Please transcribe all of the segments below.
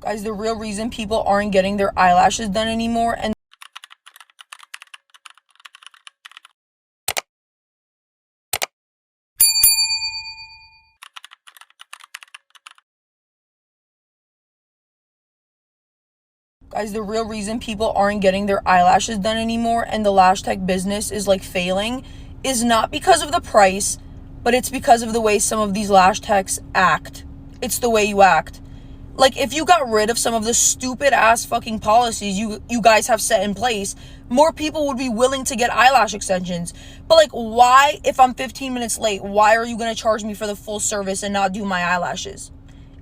Guys, the real reason people aren't getting their eyelashes done anymore and Guys, the real reason people aren't getting their eyelashes done anymore and the lash tech business is like failing is not because of the price, but it's because of the way some of these lash techs act. It's the way you act. Like, if you got rid of some of the stupid ass fucking policies you guys have set in place, more people would be willing to get eyelash extensions. But like, why, if I'm 15 minutes late, why are you gonna charge me for the full service and not do my eyelashes?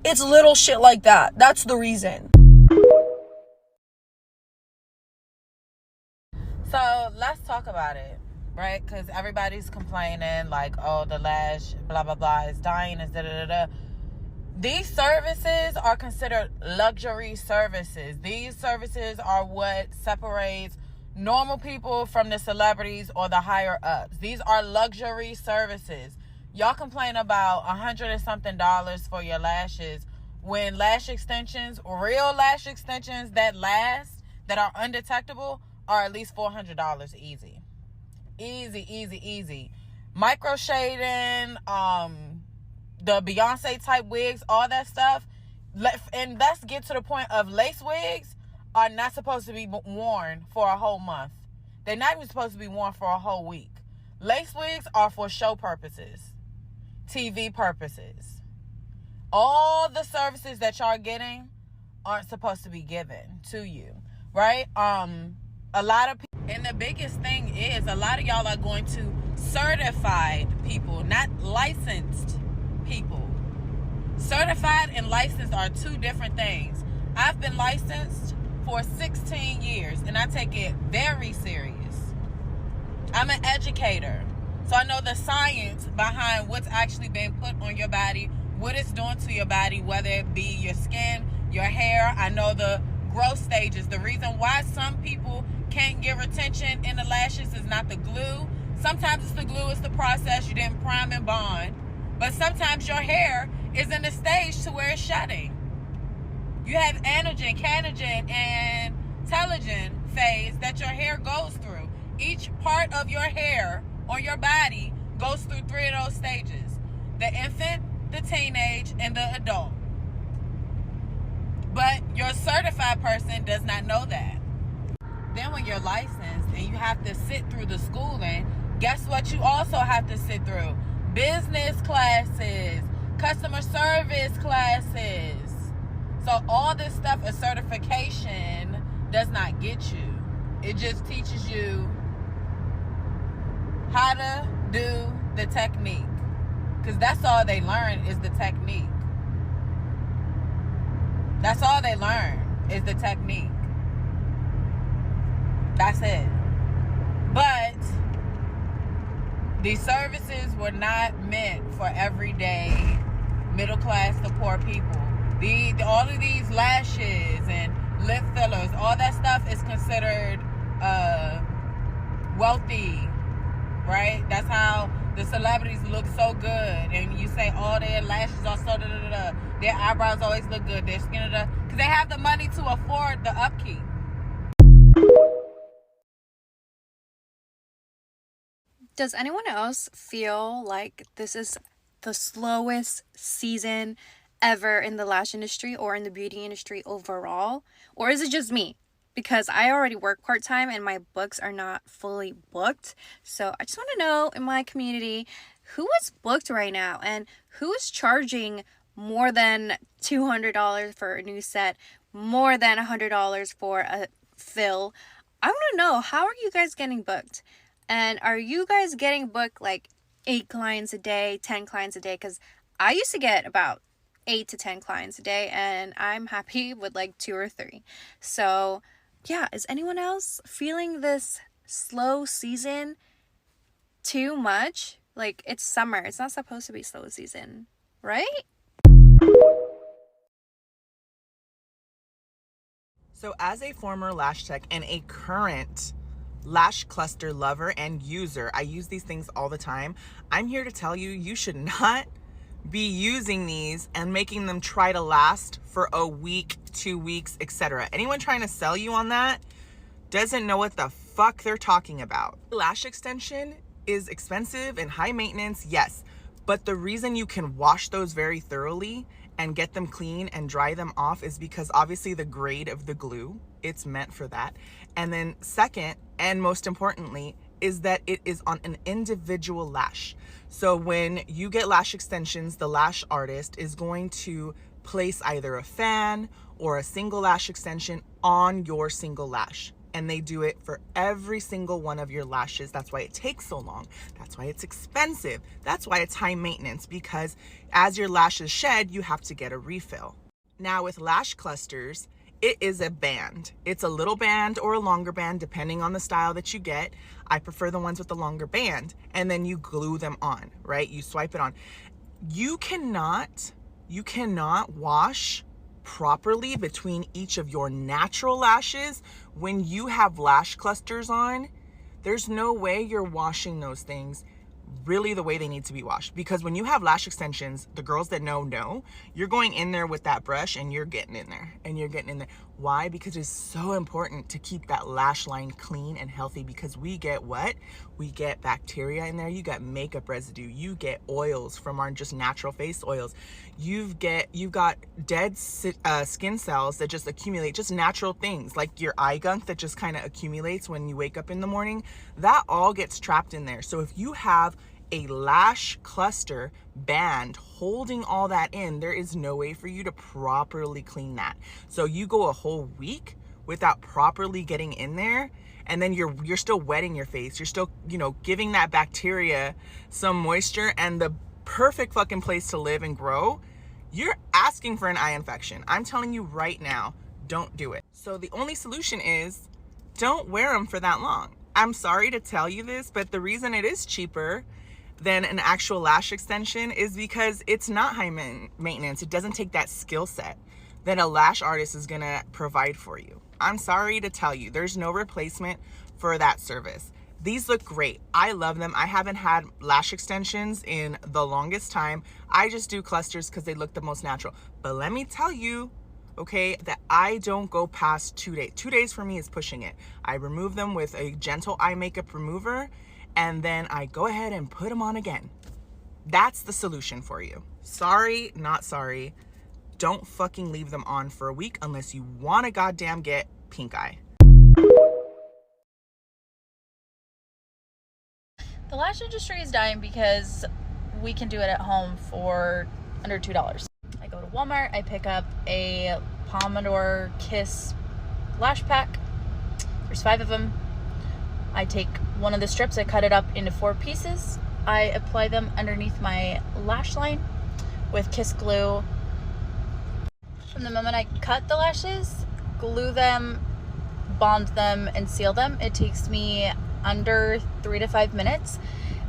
It's little shit like that. That's the reason. So let's talk about it, right? Because everybody's complaining like, oh, the lash, blah, blah, blah, is dying, is da-da-da-da. These services are considered luxury services. These services are what separates normal people from the celebrities or the higher ups. These are luxury services. Y'all complain about $100 and something for your lashes when lash extensions, real lash extensions that last, that are undetectable, are at least $400 easy. Easy. Micro shading, the Beyonce type wigs, all that stuff. And let's get to the point of lace wigs are not supposed to be worn for a whole month. They're not even supposed to be worn for a whole week. Lace wigs are for show purposes, TV purposes. All the services that y'all are getting aren't supposed to be given to you, right? A lot of people, and the biggest thing is a lot of y'all are going to certified people, not licensed people. Certified and licensed are two different things. I've been licensed for 16 years and I take it very serious. I'm an educator, so I know the science behind what's actually being put on your body, what it's doing to your body, whether it be your skin, your hair. I know the growth stages. The reason why some people can't get retention in the lashes is not the glue. Sometimes it's the glue, it's the process. You didn't prime and bond. But sometimes your hair is in a stage to where it's shedding. You have anagen, canagen, and telogen phase that your hair goes through. Each part of your hair on your body goes through 3 of those stages. The infant, the teenage, and the adult. But your certified person does not know that. Then when you're licensed and you have to sit through the schooling, guess what you also have to sit through? Business classes, customer service classes. So all this stuff, a certification does not get you. It just teaches you how to do the technique. Because that's all they learn is the technique. That's all they learn is the technique. That's it. But these services were not meant for everyday middle class to poor people. All of these lashes and lip fillers, all that stuff is considered wealthy, right? That's how the celebrities look so good. And you say, oh, their lashes are so da-da-da-da. Their eyebrows always look good. Their skin, because they have the money to afford the upkeep. Does anyone else feel like this is the slowest season ever in the lash industry or in the beauty industry overall? Or is it just me? Because I already work part-time and my books are not fully booked. So I just want to know in my community, who is booked right now and who is charging more than $200 for a new set, more than $100 for a fill? I want to know, how are you guys getting booked? And are you guys getting booked like 8 clients a day, 10 clients a day? Because I used to get about 8 to 10 clients a day and I'm happy with like 2 or 3. So yeah, is anyone else feeling this slow season too much? Like, it's summer. It's not supposed to be slow season, right? So as a former lash tech and a current lash cluster lover and user, I use these things all the time. I'm here to tell you, you should not be using these and making them try to last for a week, 2 weeks, etc. Anyone trying to sell you on that doesn't know what the fuck they're talking about. Lash extension is expensive and high maintenance, yes, but the reason you can wash those very thoroughly and get them clean and dry them off is because obviously the grade of the glue, it's meant for that. And then second, and most importantly, is that it is on an individual lash. So when you get lash extensions, the lash artist is going to place either a fan or a single lash extension on your single lash. And they do it for every single one of your lashes. That's why it takes so long. That's why it's expensive. That's why it's high maintenance, because as your lashes shed, you have to get a refill. Now with lash clusters, it is a band. It's a little band or a longer band, depending on the style that you get. I prefer the ones with the longer band. And then you glue them on, right? You swipe it on. You cannot wash properly between each of your natural lashes when you have lash clusters on. There's no way you're washing those things really the way they need to be washed, because when you have lash extensions, the girls that know, you're going in there with that brush and you're getting in there and you're getting in there. Why? Because it's so important to keep that lash line clean and healthy, because we get what? We get bacteria in there. You got makeup residue. You get oils from our just natural face oils. You've got dead skin cells that just accumulate, just natural things like your eye gunk that just kind of accumulates when you wake up in the morning. That all gets trapped in there. So if you have a lash cluster band holding all that in, there is no way for you to properly clean that. So you go a whole week without properly getting in there, and then you're still wetting your face. You're still, giving that bacteria some moisture and the perfect fucking place to live and grow. You're asking for an eye infection. I'm telling you right now, don't do it. So the only solution is don't wear them for that long. I'm sorry to tell you this, but the reason it is cheaper than an actual lash extension is because it's not high maintenance. It doesn't take that skill set that a lash artist is gonna provide for you. I'm sorry to tell you, there's no replacement for that service. These look great. I love them. I haven't had lash extensions in the longest time. I just do clusters because they look the most natural. But let me tell you, okay, that I don't go past 2 days. 2 days for me is pushing it. I remove them with a gentle eye makeup remover, and then I go ahead and put them on again. That's the solution for you. Sorry, not sorry. Don't fucking leave them on for a week unless you want to goddamn get pink eye. The lash industry is dying because we can do it at home for under $2. I go to Walmart, I pick up a Pomodoro Kiss lash pack. There's 5 of them. I take one of the strips, I cut it up into 4 pieces. I apply them underneath my lash line with Kiss glue. From the moment I cut the lashes, glue them, bond them, and seal them, it takes me under 3 to 5 minutes.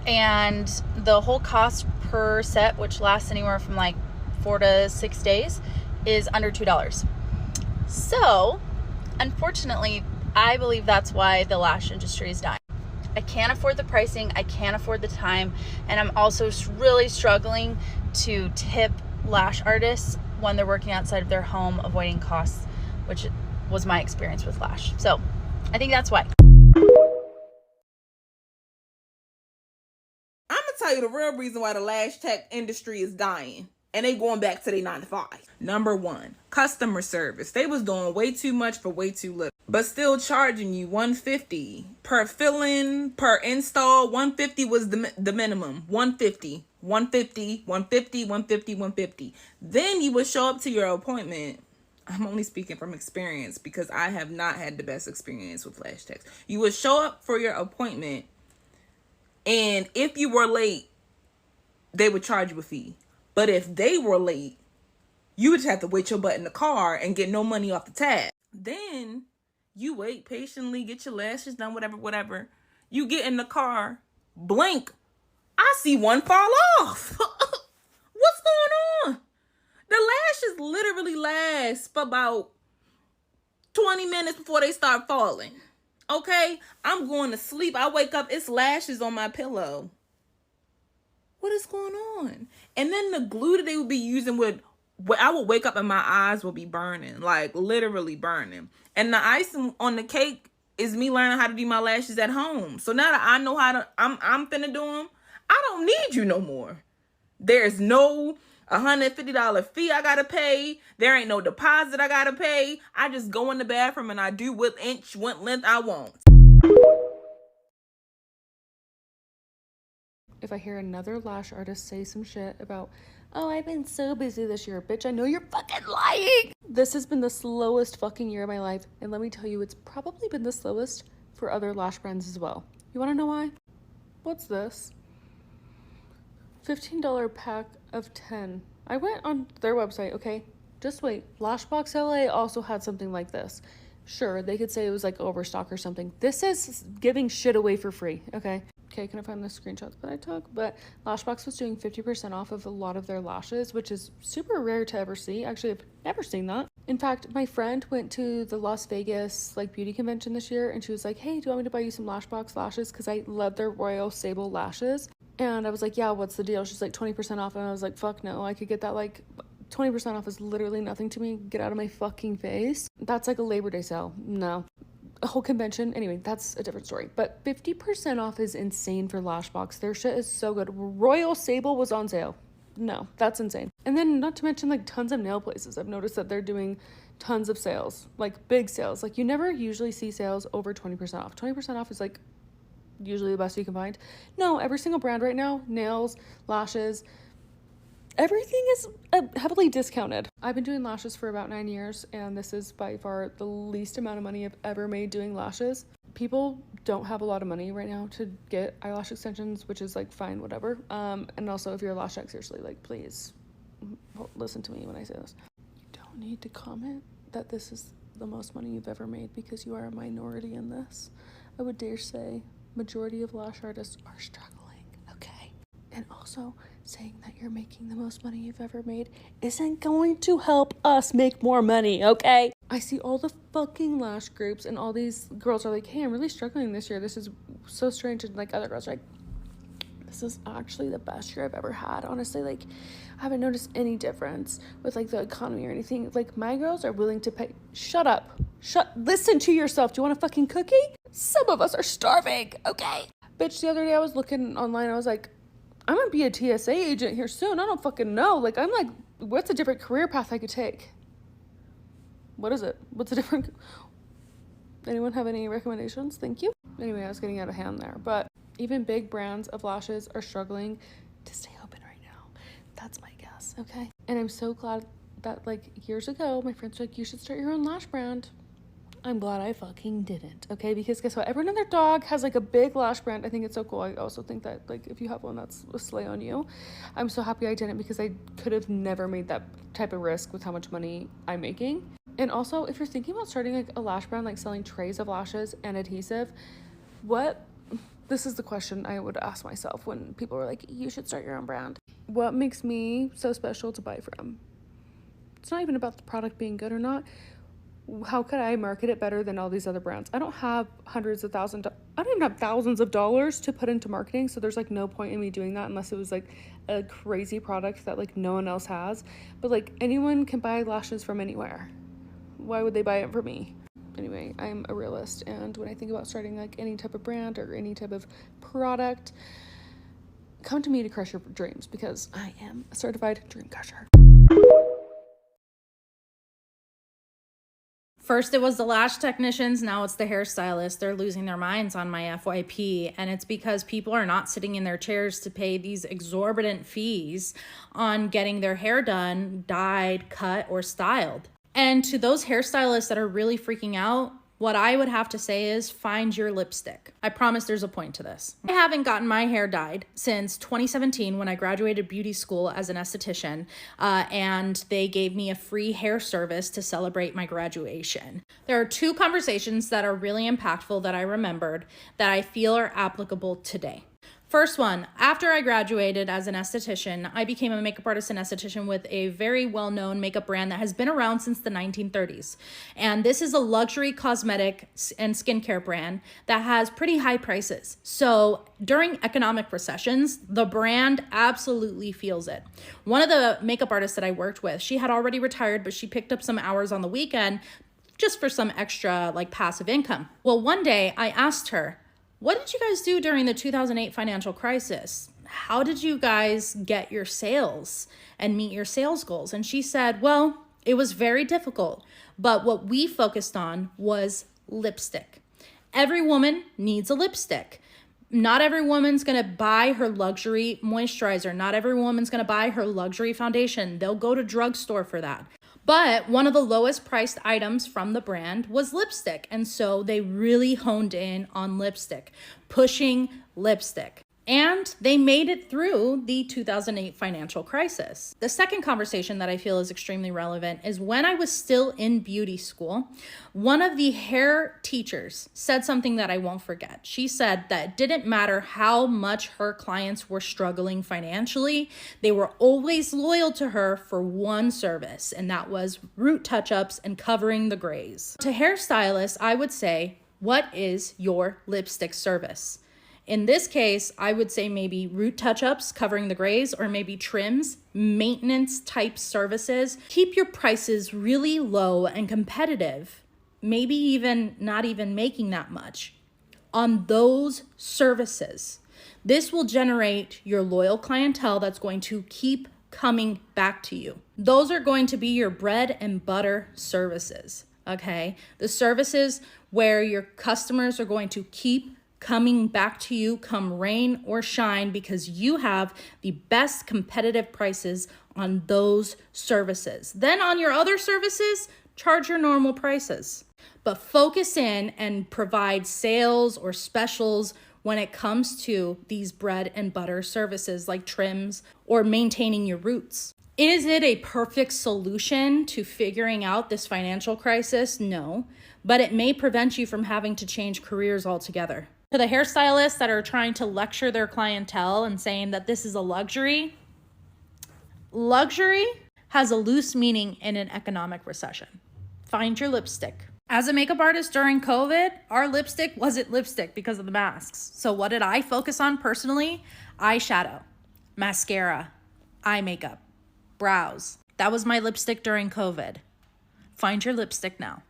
And the whole cost per set, which lasts anywhere from like 4 to 6 days, is under $2. So, unfortunately, I believe that's why the lash industry is dying. I can't afford the pricing, I can't afford the time, and I'm also really struggling to tip lash artists when they're working outside of their home, avoiding costs, which was my experience with Lash. So I think that's why. I'm gonna tell you the real reason why the lash tech industry is dying. And they going back to their 9 to 5. Number 1, customer service. They was doing way too much for way too little, but still charging you $150 per fill-in, per install. $150 was the minimum. $150. Then you would show up to your appointment. I'm only speaking from experience because I have not had the best experience with lash techs. You would show up for your appointment, and if you were late, they would charge you a fee. But if they were late, you would just have to wait your butt in the car and get no money off the tab. Then you wait patiently, get your lashes done, whatever. You get in the car, blink, I see one fall off. What's going on? The lashes literally last for about 20 minutes before they start falling. Okay? I'm going to sleep. I wake up, it's lashes on my pillow. what is going on? And then the glue that they would be using would, I would wake up and my eyes would be burning, like literally burning. And the icing on the cake is me learning how to do my lashes at home. So now that I know how to, I'm finna do them, I don't need you no more. There's no $150 fee I gotta pay. There ain't no deposit I gotta pay. I just go in the bathroom and I do what length I want. If I hear another lash artist say some shit about, oh, I've been so busy this year, bitch, I know you're fucking lying. This has been the slowest fucking year of my life. And let me tell you, it's probably been the slowest for other lash brands as well. You wanna know why? What's this? $15 pack of 10. I went on their website, okay? Just wait. Lashbox LA also had something like this. Sure, they could say it was like overstock or something. This is giving shit away for free, okay? Okay, can I find the screenshots that I took? But Lashbox was doing 50% off of a lot of their lashes, which is super rare to ever see. Actually, I've never seen that. In fact, my friend went to the Las Vegas like beauty convention this year, and she was like, hey, do you want me to buy you some Lashbox lashes? Because I love their Royal Sable lashes. And I was like, yeah, what's the deal? She's like, 20% off. And I was like, fuck no, I could get that. Like 20% off is literally nothing to me. Get out of my fucking face. That's like a Labor Day sale. No. A whole convention. Anyway, that's a different story. But 50% off is insane for Lashbox. Their shit is so good. Royal Sable was on sale. No, that's insane. And then not to mention like tons of nail places. I've noticed that they're doing tons of sales, like big sales. Like you never usually see sales over 20% off. 20% off is like usually the best you can find. No, every single brand right now, nails, lashes, everything is heavily discounted. I've been doing lashes for about 9 years, and this is by far the least amount of money I've ever made doing lashes. People don't have a lot of money right now to get eyelash extensions, which is like fine, whatever. And also if you're a lash tech, seriously, like please listen to me when I say this. You don't need to comment that this is the most money you've ever made because you are a minority in this. I would dare say majority of lash artists are struggling, okay? And also, saying that you're making the most money you've ever made isn't going to help us make more money, okay? I see all the fucking lash groups and all these girls are like, hey, I'm really struggling this year. This is so strange. And like other girls are like, this is actually the best year I've ever had. Honestly, like I haven't noticed any difference with like the economy or anything. Like my girls are willing to pay. Shut up. Listen to yourself. Do you want a fucking cookie? Some of us are starving, okay? Bitch, the other day I was looking online. I was like, I'm gonna be a TSA agent here soon. I don't fucking know. Like, I'm like, what's a different career path I could take? What is it? What's a different... Anyone have any recommendations? Thank you. Anyway, I was getting out of hand there. But even big brands of lashes are struggling to stay open right now. That's my guess, okay? And I'm so glad that, like, years ago, my friends were like, you should start your own lash brand. I'm glad I fucking didn't, okay? Because guess what? Everyone and their dog has like a big lash brand. I think it's so cool. I also think that like if you have one, that's a slay on you. I'm so happy I didn't because I could have never made that type of risk with how much money I'm making. And also, if you're thinking about starting like a lash brand, like selling trays of lashes and adhesive, this is the question I would ask myself when people were like, you should start your own brand. What makes me so special to buy from? It's not even about the product being good or not. How could I market it better than all these other brands? I don't have I don't even have thousands of dollars to put into marketing. So there's like no point in me doing that unless it was like a crazy product that like no one else has. But like anyone can buy lashes from anywhere. Why would they buy it from me? Anyway, I'm a realist. And when I think about starting like any type of brand or any type of product, come to me to crush your dreams because I am a certified dream crusher. First it was the lash technicians, now it's the hairstylists. They're losing their minds on my FYP, and it's because people are not sitting in their chairs to pay these exorbitant fees on getting their hair done, dyed, cut, or styled. And to those hairstylists that are really freaking out, what I would have to say is find your lipstick. I promise there's a point to this. I haven't gotten my hair dyed since 2017 when I graduated beauty school as an esthetician, and they gave me a free hair service to celebrate my graduation. There are two conversations that are really impactful that I remembered that I feel are applicable today. First one, after I graduated as an esthetician, I became a makeup artist and esthetician with a very well-known makeup brand that has been around since the 1930s. And this is a luxury cosmetic and skincare brand that has pretty high prices. So during economic recessions, the brand absolutely feels it. One of the makeup artists that I worked with, she had already retired, but she picked up some hours on the weekend just for some extra like passive income. Well, one day I asked her, what did you guys do during the 2008 financial crisis? How did you guys get your sales and meet your sales goals? And she said, well, it was very difficult, but what we focused on was lipstick. Every woman needs a lipstick. Not every woman's gonna buy her luxury moisturizer. Not every woman's gonna buy her luxury foundation. They'll go to drugstore for that. But one of the lowest priced items from the brand was lipstick. And so they really honed in on lipstick, pushing lipstick. And they made it through the 2008 financial crisis. The second conversation that I feel is extremely relevant is when I was still in beauty school, one of the hair teachers said something that I won't forget. She said that it didn't matter how much her clients were struggling financially, they were always loyal to her for one service, and that was root touch-ups and covering the grays. To hairstylists, I would say, what is your lipstick service? In this case, I would say maybe root touch-ups, covering the grays, or maybe trims, maintenance type services. Keep your prices really low and competitive, maybe even not even making that much on those services. This will generate your loyal clientele that's going to keep coming back to you. Those are going to be your bread and butter services, okay? The services where your customers are going to keep coming back to you come rain or shine because you have the best competitive prices on those services. Then on your other services, charge your normal prices. But focus in and provide sales or specials when it comes to these bread and butter services like trims or maintaining your roots. Is it a perfect solution to figuring out this financial crisis? No, but it may prevent you from having to change careers altogether. To the hairstylists that are trying to lecture their clientele and saying that this is a luxury, luxury has a loose meaning in an economic recession. Find your lipstick. As a makeup artist during COVID, our lipstick wasn't lipstick because of the masks. So what did I focus on personally? Eyeshadow, mascara, eye makeup, brows. That was my lipstick during COVID. Find your lipstick now.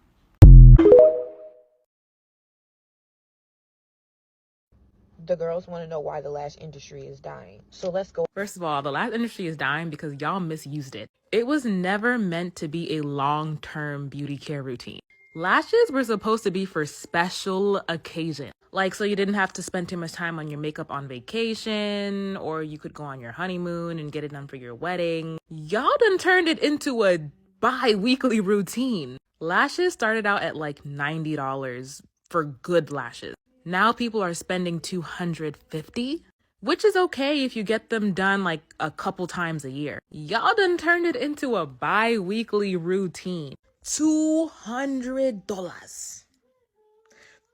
The girls want to know why the lash industry is dying. So let's go. First of all, the lash industry is dying because y'all misused it. It was never meant to be a long-term beauty care routine. Lashes were supposed to be for special occasions. Like, so you didn't have to spend too much time on your makeup on vacation, or you could go on your honeymoon and get it done for your wedding. Y'all done turned it into a bi-weekly routine. Lashes started out at like $90 for good lashes. Now people are spending $250, which is okay if you get them done like a couple times a year. Y'all done turned it into a bi-weekly routine. $200.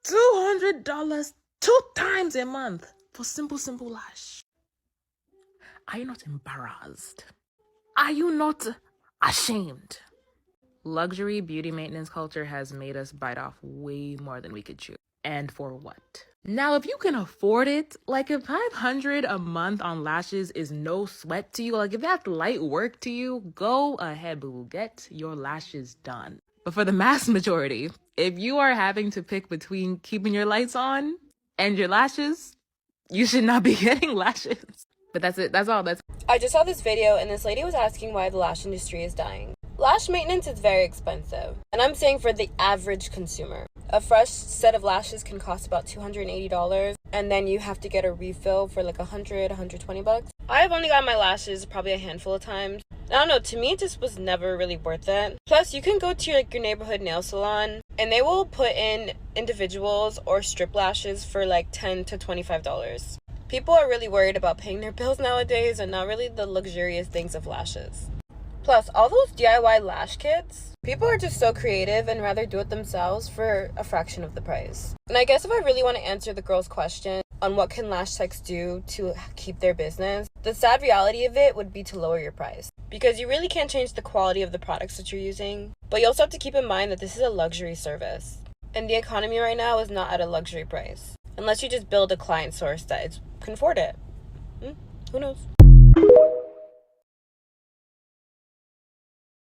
$200 2 times a month for simple lash. Are you not embarrassed? Are you not ashamed? Luxury beauty maintenance culture has made us bite off way more than we could chew. And for what? Now, if you can afford it, like if $500 a month on lashes is no sweat to you, like if that's light work to you, go ahead, boo, get your lashes done. But for the mass majority, if you are having to pick between keeping your lights on and your lashes, you should not be getting lashes. But that's it. That's all. I just saw this video and this lady was asking why the lash industry is dying. Lash maintenance is very expensive, and I'm saying for the average consumer. A fresh set of lashes can cost about $280, and then you have to get a refill for like $120. I've only got my lashes probably a handful of times. I don't know, to me it just was never really worth it. Plus, you can go to your neighborhood nail salon, and they will put in individuals or strip lashes for like $10 to $25. People are really worried about paying their bills nowadays and not really the luxurious things of lashes. Plus, all those DIY lash kits, People are just so creative and rather do it themselves for a fraction of the price. And I guess if I really want to answer the girl's question on what can lash techs do to keep their business, the sad reality of it would be to lower your price. Because you really can't change the quality of the products that you're using. But you also have to keep in mind that this is a luxury service. And the economy right now is not at a luxury price. Unless you just build a client source that can afford it. Who knows?